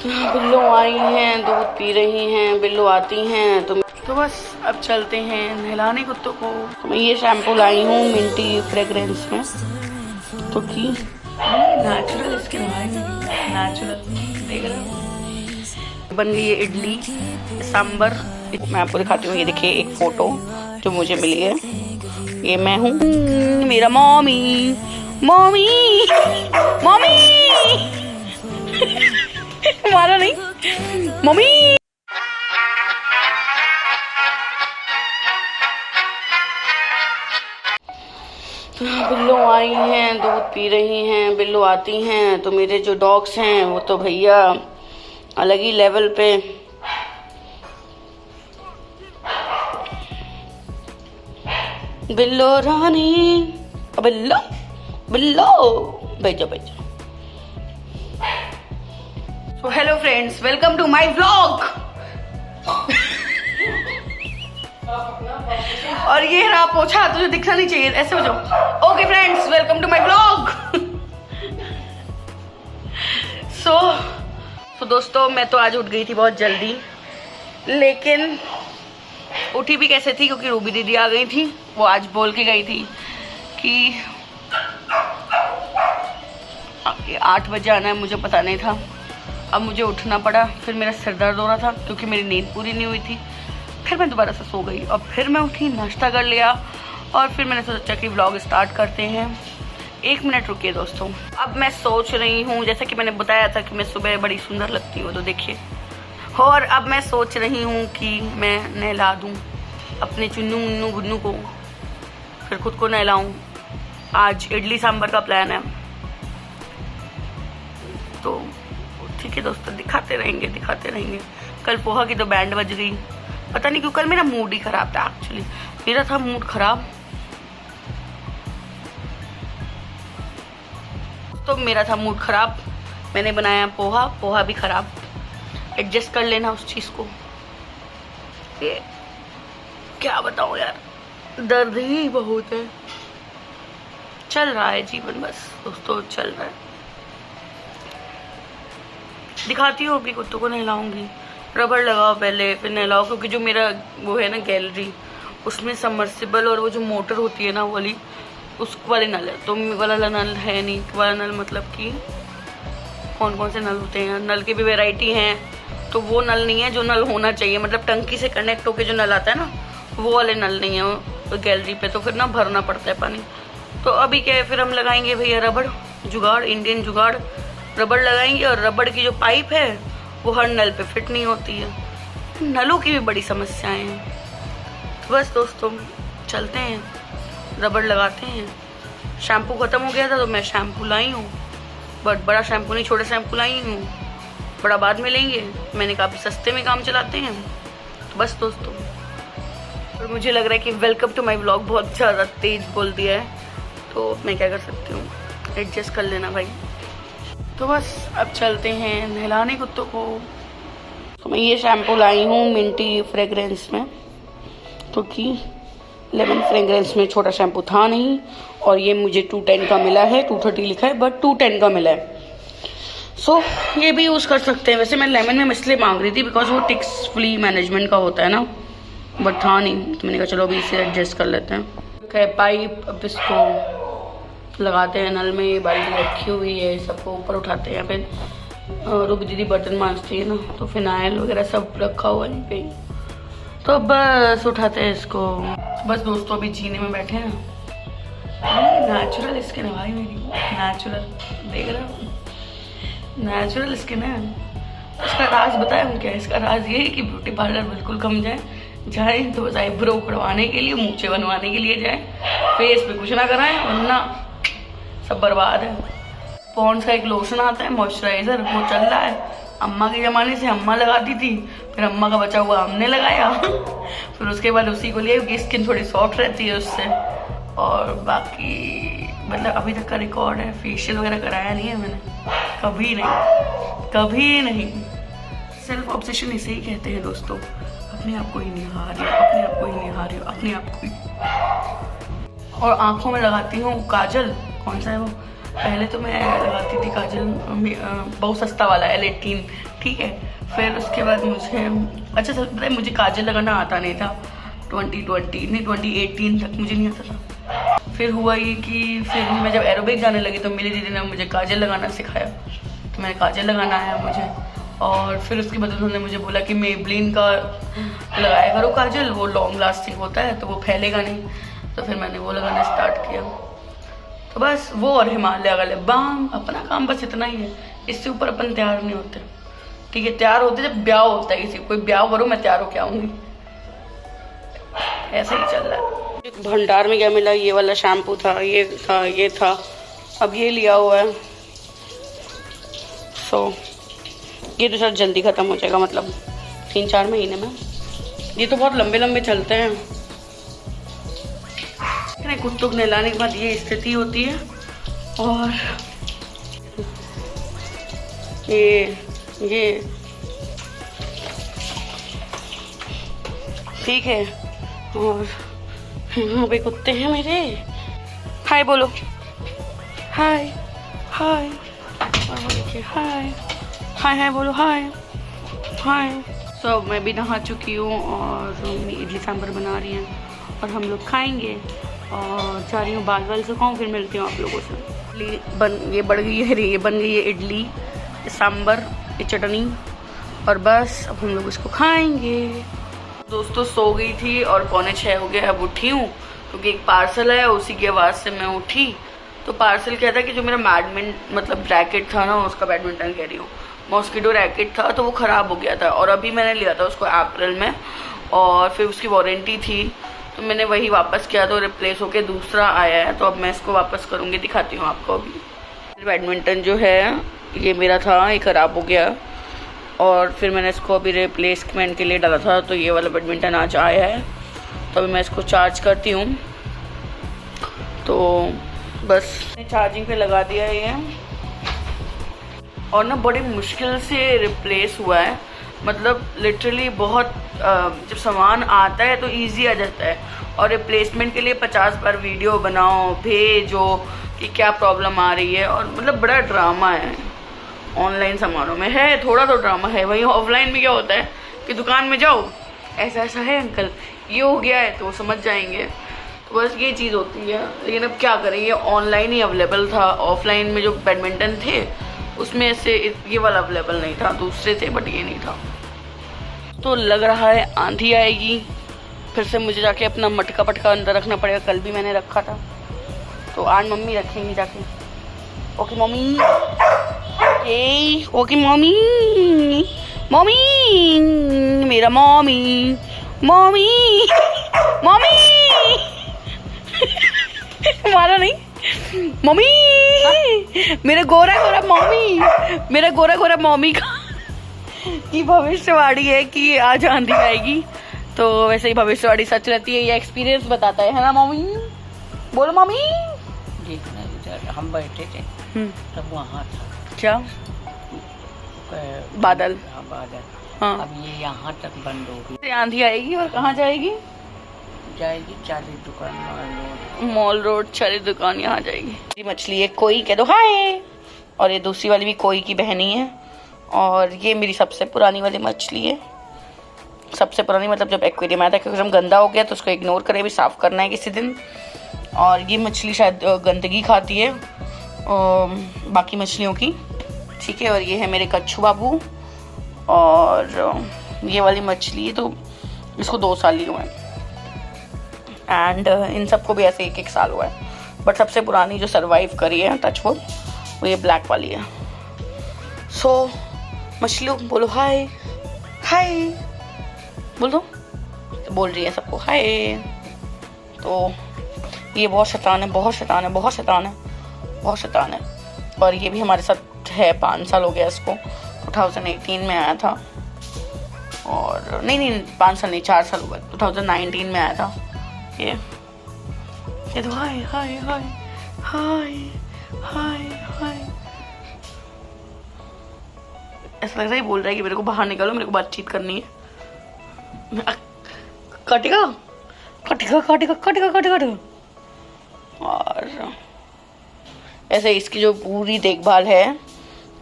बिल्लो आई हैं, दूध पी रही हैं, बिल्लो आती हैं तो बस अब चलते हैं नहलाने कुत्तों को। तो मैं ये शैम्पू लाई हूँ मिंटी फ्रेग्रेंस में, तो कि नेचुरल स्किन है, नेचुरल। देख रहे हो बन गई है इडली सांबर। मैं आपको दिखाती हूँ, ये देखिए एक फोटो जो मुझे मिली है। ये मैं हूँ, मेरा मम्मी मम्मी मम्मी मारा नहीं मम्मी। बिल्लो आई हैं, दूध पी रही हैं, बिल्लो आती हैं। तो मेरे जो डॉग्स हैं वो तो भैया अलग ही लेवल पे। बिल्लो रानी, बिल्लो बिल्लो भेजो भेजो। तो hello friends, welcome to my vlog. और ये रहा पोछा, तुझे दिखना नहीं चाहिए, ऐसे हो जाओ। Okay friends, welcome to my vlog. So दोस्तों, मैं तो आज उठ गई थी बहुत जल्दी, लेकिन उठी भी कैसे थी क्योंकि रूबी दीदी आ गई थी। वो आज बोल के गई थी कि 8 बजे आना है, मुझे पता नहीं था। अब मुझे उठना पड़ा, फिर मेरा सिर दर्द हो रहा था क्योंकि मेरी नींद पूरी नहीं हुई थी। फिर मैं दोबारा से सो गई और फिर मैं उठी, नाश्ता कर लिया और फिर मैंने सोचा कि व्लॉग स्टार्ट करते हैं। 1 मिनट रुकिए दोस्तों। अब मैं सोच रही हूँ, जैसा कि मैंने बताया था कि मैं सुबह बड़ी सुंदर लगती हूँ, तो देखिए। और अब मैं सोच रही हूँ कि मैं नहला दूँ अपने चुन्नू मुन्नू गुन्नू को, फिर खुद को नहलाऊँ। आज इडली सांभर का प्लान है, तो ठीक है दोस्तों, दिखाते रहेंगे। कल पोहा की तो बैंड बज गई, पता नहीं क्यों कल मेरा मूड ही खराब था। एक्चुअली मेरा था मूड खराब, तो मेरा था मूड खराब, मैंने बनाया पोहा भी खराब। एडजस्ट कर लेना उस चीज को। ये क्या बताऊं यार, दर्द ही बहुत है। चल रहा है जीवन, बस दोस्तों चल रहा है। दिखाती हूँ, अभी कुत्तों को नहलाऊंगी। रबड़ लगाओ पहले, फिर नहलाओ, क्योंकि जो मेरा वो है ना गैलरी, उसमें सबमर्सिबल और वो जो मोटर होती है ना वाली, उस वाले नल है। तो वाला नल है नहीं, वाला नल मतलब कि कौन से नल होते हैं, नल की भी वैरायटी हैं। तो वो नल नहीं है जो नल होना चाहिए, मतलब टंकी से कनेक्ट होके जो नल आता है ना, वो वाले नल नहीं है वो गैलरी पे। तो फिर ना भरना पड़ता है पानी। तो अभी क्या है, फिर हम लगाएंगे भैया रबड़, जुगाड़, इंडियन जुगाड़। रबड़ लगाएंगे और रबड़ की जो पाइप है वो हर नल पे फिट नहीं होती है। नलों की भी बड़ी समस्याएं हैं। तो बस दोस्तों चलते हैं, रबड़ लगाते हैं। शैम्पू ख़त्म हो गया था तो मैं शैम्पू लाई हूँ, बट बड़ा शैम्पू नहीं, छोटा शैम्पू लाई हूँ। बड़ा बाद में लेंगे, मैंने काफ़ी सस्ते में काम चलाते हैं। तो बस दोस्तों, और मुझे लग रहा है कि वेलकम टू माई व्लॉग बहुत ज़्यादा तेज बोल दिया है, तो मैं क्या कर सकती हूँ, एडजस्ट कर लेना भाई। तो बस अब चलते हैं नहलाने कुत्तों को। तो मैं ये शैम्पू लाई हूँ मिंटी फ्रेग्रेंस में, तो कि लेमन फ्रेग्रेंस में छोटा शैम्पू था नहीं, और ये मुझे 210 का मिला है। 230 लिखा है बट 210 का मिला है। सो ये भी यूज़ कर सकते हैं। वैसे मैं लेमन में इसलिए मांग रही थी बिकॉज वो टिक्स फ्ली मैनेजमेंट का होता है ना, बट था नहीं, तो मैंने कहा चलो अभी इसे एडजस्ट कर लेते हैं। पाइप अब इसको लगाते हैं नल में। ये बाल्टी रखी हुई है, सबको ऊपर उठाते हैं। फिर रूबी दीदी बर्तन मांजती है ना, तो फिनाइल वगैरह सब रखा हुआ है पे, तो बस उठाते हैं इसको। बस दोस्तों अभी जीने में बैठे हैं। नेचुरल स्किन है भाई मेरी, नेचुरल। देख रहे हो, नेचुरल स्किन है। इसका राज बताया हूँ क्या? इसका राज ये है कि ब्यूटी पार्लर बिल्कुल कम जाए तो बस आईब्रो करवाने के लिए, मूंछें बनवाने के लिए जाए, फेस पे कुछ ना कराएं, वरना सब बर्बाद है। पॉन्ड्स का एक लोशन आता है मॉइस्चराइजर, वो चल रहा है। अम्मा के ज़माने से अम्मा लगाती थी, फिर अम्मा का बचा हुआ हमने लगाया फिर उसके बाद उसी को लिया क्योंकि स्किन थोड़ी सॉफ्ट रहती है उससे। और बाकी मतलब अभी तक का रिकॉर्ड है, फेशियल वगैरह कराया नहीं है मैंने, कभी नहीं। सेल्फ ऑब्सेशन इसे ही कहते हैं दोस्तों, अपने आप को ही निहारियो, अपने आप को ही। और आँखों में लगाती हूँ काजल, कौन सा है वो, पहले तो मैं लगाती थी काजल बहुत सस्ता वाला L18 ठीक है। फिर उसके बाद मुझे अच्छा पता है, मुझे काजल लगाना आता नहीं था 2018 तक मुझे नहीं आता था। फिर हुआ ये कि फिर मैं जब एरोबिक जाने लगी तो मेरी दीदी ने मुझे काजल लगाना सिखाया, तो मैंने काजल लगाना आया मुझे। और फिर उसके बाद उन्होंने मुझे बोला कि मेबलिन का लगाया करो काजल, वो लॉन्ग लास्टिंग होता है तो वो फैलेगा नहीं। तो फिर मैंने वो लगाना स्टार्ट किया। तो बस वो और हिमालय का लिप बाम, अपना काम बस इतना ही है, इससे ऊपर अपन तैयार नहीं होते। ठीक है, तैयार होते जब ब्याह होता है, किसी कोई ब्याह करो मैं तैयार होके आऊँगी, ऐसे ही चल रहा है। भंडार में क्या मिला, ये वाला शैम्पू था, ये था, अब ये लिया हुआ है। सो ये तो शायद जल्दी ख़त्म हो जाएगा, मतलब 3-4 महीने में। ये तो बहुत लंबे लंबे चलते हैं। कुत्तों को नहलाने के बाद ये स्थिति होती है। और ये ठीक है। और यहाँ पे कुत्ते हैं मेरे, हाय बोलो, हाय हाय, और वो देखिए हाय हाय हाय बोलो, हाय हाय। सो मैं भी नहा चुकी हूँ और मम्मी इडली सांभर बना रही हैं और हम लोग खाएंगे। और जा रही हूँ बाल बाल सुखाऊँ, फिर मिलती हूँ आप लोगों से। ये बढ़ गई है, ये बन गई है इडली, सांभर, ये चटनी, और बस अब हम लोग इसको खाएंगे। दोस्तों सो गई थी और 5:45 हो गया, अब उठी हूँ क्योंकि एक पार्सल आया, उसी की आवाज़ से मैं उठी। तो पार्सल क्या था कि जो मेरा मतलब रैकेट था ना, उसका बैडमिंटन कह रही हूँ, मॉस्किटो रैकेट था, तो वो ख़राब हो गया था। और अभी मैंने लिया था उसको अप्रैल में, और फिर उसकी वारंटी थी, तो मैंने वही वापस किया, तो रिप्लेस होके दूसरा आया है। तो अब मैं इसको वापस करूँगी, दिखाती हूँ आपको। अभी बैडमिंटन जो है ये मेरा था, ये ख़राब हो गया, और फिर मैंने इसको अभी रिप्लेसमेंट के लिए डाला था, तो ये वाला बैडमिंटन आज आया है। तो अभी मैं इसको चार्ज करती हूँ। तो बस चार्जिंग पे लगा दिया है ये, और ना बड़ी मुश्किल से रिप्लेस हुआ है। मतलब लिटरली बहुत जब सामान आता है तो इजी आ जाता है, और रिप्लेसमेंट के लिए 50 बार वीडियो बनाओ, भेजो कि क्या प्रॉब्लम आ रही है। और मतलब बड़ा ड्रामा है ऑनलाइन सामानों में, है थोड़ा तो ड्रामा है। वहीं ऑफलाइन में क्या होता है कि दुकान में जाओ, ऐसा ऐसा है अंकल, ये हो गया है, तो समझ जाएंगे। तो बस ये चीज़ होती है। लेकिन अब क्या करें, ये ऑनलाइन ही अवेलेबल था। ऑफलाइन में जो बैडमिंटन थे उसमें से ये वाला अवेलेबल नहीं था, दूसरे थे बट ये नहीं था। तो लग रहा है आंधी आएगी, फिर से मुझे जाके अपना मटका पटका अंदर रखना पड़ेगा। कल भी मैंने रखा था, तो आज मम्मी रखेंगी जाके। Okay mummy, okay mummy, mummy मेरा मम्मी, मम्मी मम्मी मारा नहीं, मम्मी मेरा गोरा गोरा मम्मी, मेरा गोरा गोरा मम्मी का की भविष्यवाणी है कि आज आंधी आएगी। तो वैसे ही भविष्यवाणी सच रहती है, ये एक्सपीरियंस बताता है ना मम्मी? बोलो मम्मी। देखना, हम बैठे थे तब वहाँ था क्या बादल, बादल। हाँ। अब ये यहाँ तक बंद हो गई। आंधी आएगी और कहाँ जाएगी? जाएगी 40 दुकान, मॉल रोड 40 दुकान, यहाँ जाएगी। मछली है कोई, कह दो हाय। और ये दूसरी वाली भी कोई की बहनी है, और ये मेरी सबसे पुरानी वाली मछली है। सबसे पुरानी मतलब जब एक्वेरियम आया था, क्योंकि गंदा हो गया तो उसको इग्नोर करें, भी साफ़ करना है किसी दिन। और ये मछली शायद गंदगी खाती है बाकी मछलियों की, ठीक है। और ये है मेरे कच्छू बाबू, और ये वाली मछली तो इसको 2 साल ही हुए हैं, एंड इन सबको भी ऐसे 1-1 साल हुआ है। बट सबसे पुरानी जो सरवाइव करी है टचवुड, वो ये ब्लैक वाली है। सो मछलियों बोलो हाय हाय, बोल दो, तो बोल रही है सबको हाय। तो ये बहुत शैतान है, बहुत शैतान है, बहुत शैतान है, बहुत शैतान है। और ये भी हमारे साथ है, 5 साल हो गया इसको, 2018 में आया था। और नहीं 5 साल नहीं, 4 साल हुआ, 2019 में आया था ये तो हाय हाय हाय हाय हाय हाय, ऐसा लग रहा है बोल रहा है कि मेरे को बाहर निकालो, मेरे को बातचीत करनी है। काटेगा काटेगा काटेगा काटेगा काटेगा। और ऐसे इसकी जो पूरी देखभाल है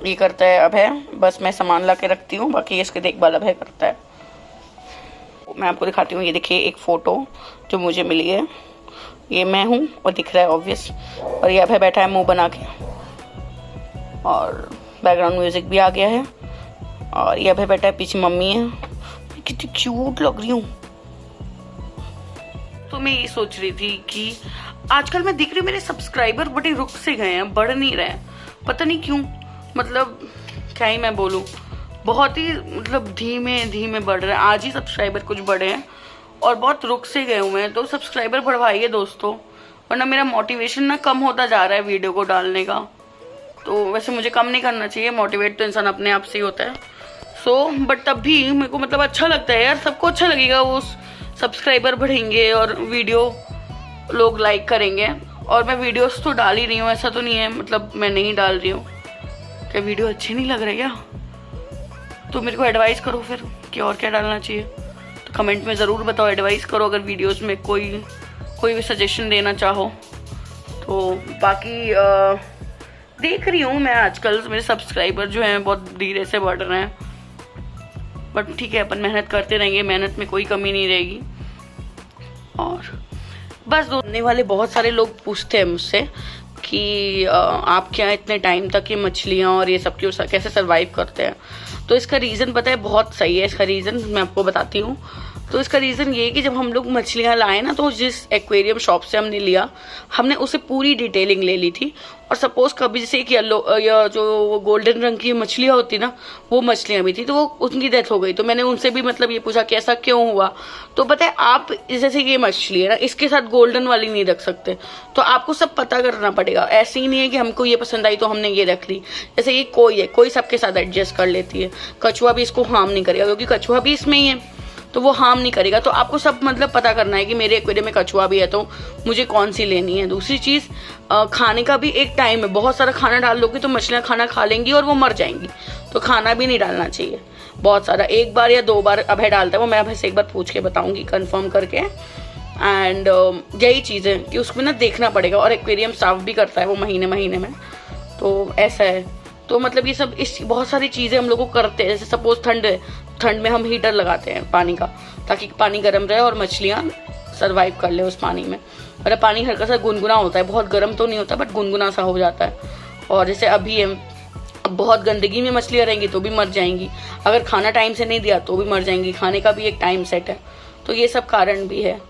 ये करता है अब है, बस मैं सामान ला के रखती हूँ, बाकी इसकी देखभाल अब है करता है। मैं आपको दिखाती हूँ, ये देखिए एक फ़ोटो जो मुझे मिली है, ये मैं हूँ और दिख रहा है ऑब्वियस, और ये अब है बैठा है मुंह बना के, और बैकग्राउंड म्यूजिक भी आ गया है, और ये अब है बैठा है, पीछे मम्मी है, कितनी क्यूट लग रही हूँ। तो मैं ये सोच रही थी कि आजकल मैं दिख रही हूँ मेरे सब्सक्राइबर बड़े रुक से गए हैं, बढ़ नहीं रहे हैं, पता नहीं क्यों, मतलब क्या ही मैं बोलूँ, बहुत ही मतलब धीमे धीमे बढ़ रहे हैं। आज ही सब्सक्राइबर कुछ बढ़े हैं और बहुत रुक से गए हुए हैं, तो सब्सक्राइबर बढ़वाइए दोस्तों, वरना मेरा मोटिवेशन ना कम होता जा रहा है वीडियो को डालने का। तो वैसे मुझे कम नहीं करना चाहिए, मोटिवेट तो इंसान अपने आप से ही होता है। बट तब भी मेरे को मतलब अच्छा लगता है यार, सबको अच्छा लगेगा, वो सब्सक्राइबर बढ़ेंगे और वीडियो लोग लाइक करेंगे। और मैं वीडियोस तो डाल ही रही हूँ, ऐसा तो नहीं है मतलब मैं नहीं डाल रही हूँ। क्या वीडियो अच्छे नहीं लग रहे क्या? तो मेरे को एडवाइस करो फिर कि और क्या डालना चाहिए, तो कमेंट में ज़रूर बताओ, एडवाइस करो अगर वीडियोस में कोई भी सजेशन देना चाहो तो। बाकी देख रही हूँ मैं आजकल मेरे सब्सक्राइबर जो हैं बहुत धीरे से बढ़ रहे हैं, बट ठीक है, अपन मेहनत करते रहेंगे, मेहनत में कोई कमी नहीं रहेगी। और बस सुनने वाले बहुत सारे लोग पूछते हैं मुझसे कि आप क्या इतने टाइम तक ये मछलियाँ और ये सब क्यों कैसे सरवाइव करते हैं। तो इसका रीज़न पता है, बहुत सही है इसका रीज़न, मैं आपको बताती हूँ। तो इसका रीज़न ये है कि जब हम लोग मछलियाँ लाए ना, तो जिस एक्वेरियम शॉप से हमने लिया, हमने उसे पूरी डिटेलिंग ले ली थी। और सपोज कभी जैसे एक येलो या जो गोल्डन रंग की मछलियाँ होती ना, वो मछलियाँ भी थी, तो वो उनकी डेथ हो गई। तो मैंने उनसे भी मतलब ये पूछा कि ऐसा क्यों हुआ। तो पता है, आप जैसे ये मछली है ना, इसके साथ गोल्डन वाली नहीं रख सकते, तो आपको सब पता करना पड़ेगा। ऐसे ही नहीं है कि हमको ये पसंद आई तो हमने ये रख ली। जैसे ये कोई है, कोई सबके साथ एडजस्ट कर लेती है, कछुआ भी इसको हार्म नहीं करेगा क्योंकि कछुआ भी इसमें ही है, तो वो हार्म नहीं करेगा। तो आपको सब मतलब पता करना है कि मेरे एक्वेरियम में कछुआ भी है तो मुझे कौन सी लेनी है। दूसरी चीज़, खाने का भी एक टाइम है, बहुत सारा खाना डाल लोगे तो मछलियाँ खाना खा लेंगी और वो मर जाएंगी, तो खाना भी नहीं डालना चाहिए बहुत सारा, एक बार या 2 बार अभय डालता है, वो मैं अभय से एक बार पूछ के बताऊंगी कंफर्म करके। एंड यही चीज़ है कि उसमें ना देखना पड़ेगा, और एक्वेरियम साफ भी करता है वो महीने में, तो ऐसा है। तो मतलब ये सब बहुत सारी चीज़ें हम लोग को करते हैं। जैसे सपोज ठंड में हम हीटर लगाते हैं पानी का, ताकि पानी गर्म रहे और मछलियाँ सर्वाइव कर ले उस पानी में। और पानी हल्का सा गुनगुना होता है, बहुत गर्म तो नहीं होता बट गुनगुना सा हो जाता है। और जैसे अभी बहुत गंदगी में मछलियाँ रहेंगी तो भी मर जाएंगी, अगर खाना टाइम से नहीं दिया तो भी मर जाएंगी, खाने का भी एक टाइम सेट है। तो ये सब कारण भी है,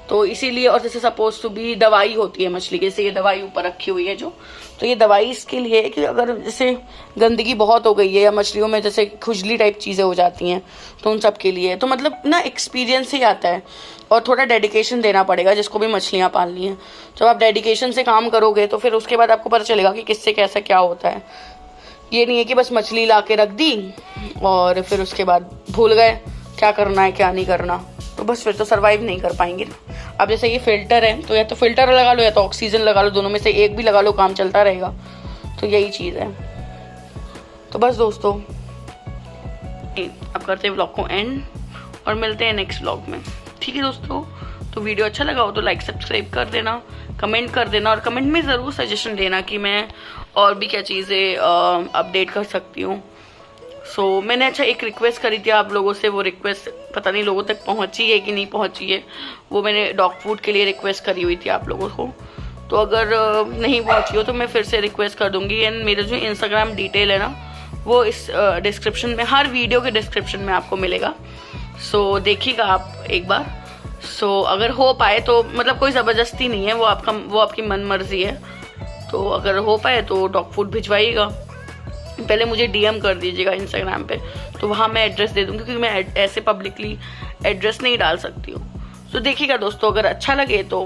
तो इसीलिए। और जैसे सपोज टू भी दवाई होती है मछली की, जैसे ये दवाई ऊपर रखी हुई है जो, तो ये दवाई इसके लिए है कि अगर जैसे गंदगी बहुत हो गई है या मछलियों में जैसे खुजली टाइप चीज़ें हो जाती हैं, तो उन सब के लिए। तो मतलब ना एक्सपीरियंस ही आता है, और थोड़ा डेडिकेशन देना पड़ेगा जिसको भी मछलियाँ पालनी है। जब आप डेडिकेशन से काम करोगे तो फिर उसके बाद आपको पता चलेगा कि किससे कैसा क्या होता है। ये नहीं है कि बस मछली ला के रख दी और फिर उसके बाद भूल गए क्या करना है क्या नहीं करना, तो बस फिर तो सर्वाइव नहीं कर पाएंगे ना। अब जैसे ये फिल्टर है, तो या तो फिल्टर लगा लो या तो ऑक्सीजन लगा लो, दोनों में से एक भी लगा लो, काम चलता रहेगा। तो यही चीज़ है। तो बस दोस्तों, अब करते हैं व्लॉग को एंड और मिलते हैं नेक्स्ट व्लॉग में, ठीक है दोस्तों। तो वीडियो अच्छा लगा हो तो लाइक सब्सक्राइब कर देना, कमेंट कर देना, और कमेंट में ज़रूर सजेशन देना कि मैं और भी क्या चीज़ें अपडेट कर सकती हूँ। मैंने अच्छा एक रिक्वेस्ट करी थी आप लोगों से, वो रिक्वेस्ट पता नहीं लोगों तक पहुंची है कि नहीं पहुंची है। वो मैंने डॉग फूड के लिए रिक्वेस्ट करी हुई थी आप लोगों को, तो अगर नहीं पहुंची हो तो मैं फिर से रिक्वेस्ट कर दूंगी। एंड मेरा जो इंस्टाग्राम डिटेल है ना, वो इस डिस्क्रिप्शन में, हर वीडियो के डिस्क्रिप्शन में आपको मिलेगा। देखिएगा आप एक बार। अगर हो पाए तो, मतलब कोई ज़बरदस्ती नहीं है, वो आपकी मन मर्जी है। तो अगर हो पाए तो डॉग फूड भिजवाइएगा। पहले मुझे DM कर दीजिएगा इंस्टाग्राम पे, तो वहाँ मैं एड्रेस दे दूँगी, क्योंकि मैं ऐसे पब्लिकली एड्रेस नहीं डाल सकती हूँ। देखिएगा दोस्तों, अगर अच्छा लगे तो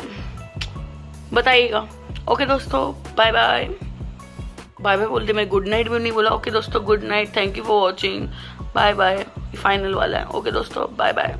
बताइएगा। ओके दोस्तों, बाय बाय। बाय बाय बोलते मैं गुड नाइट भी नहीं बोला। ओके दोस्तों, good night, thank you for watching, bye bye. Final वाला है। ओके दोस्तों, बाय बाय।